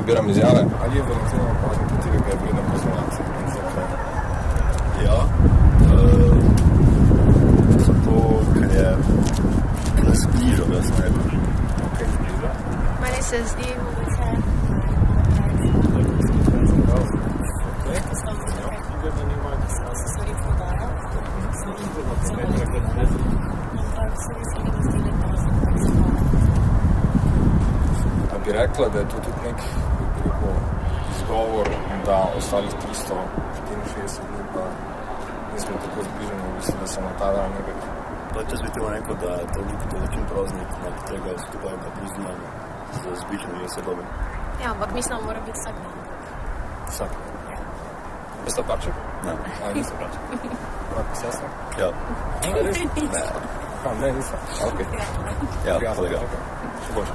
zbiram izjave. Ali je Valentinovo praznik, katerega je vredno poznati? Ja, zato, ker je zbližal, jaz sem rekel. Ok, zbliža. Meni se zdi mogoče A bi rekla, da je to tudi nek izgovor, da ostalih 364 dni pa nismo tako zbliženi, mislim, da samo ta dan nekaj. To je čas bi temo rekel, da je to določen praznik, na katerega skupaj ga priznamo z zbližnimi osobami. Ja, ampak mislim, da mora biti vsak dan. Vsak. Veste Parček? Ne. A, niste Parček. Brat, sestra? Ja. Res? Ne. Ne, nisem. Ok. Ja, Prijatelja. kolega. Še boljše.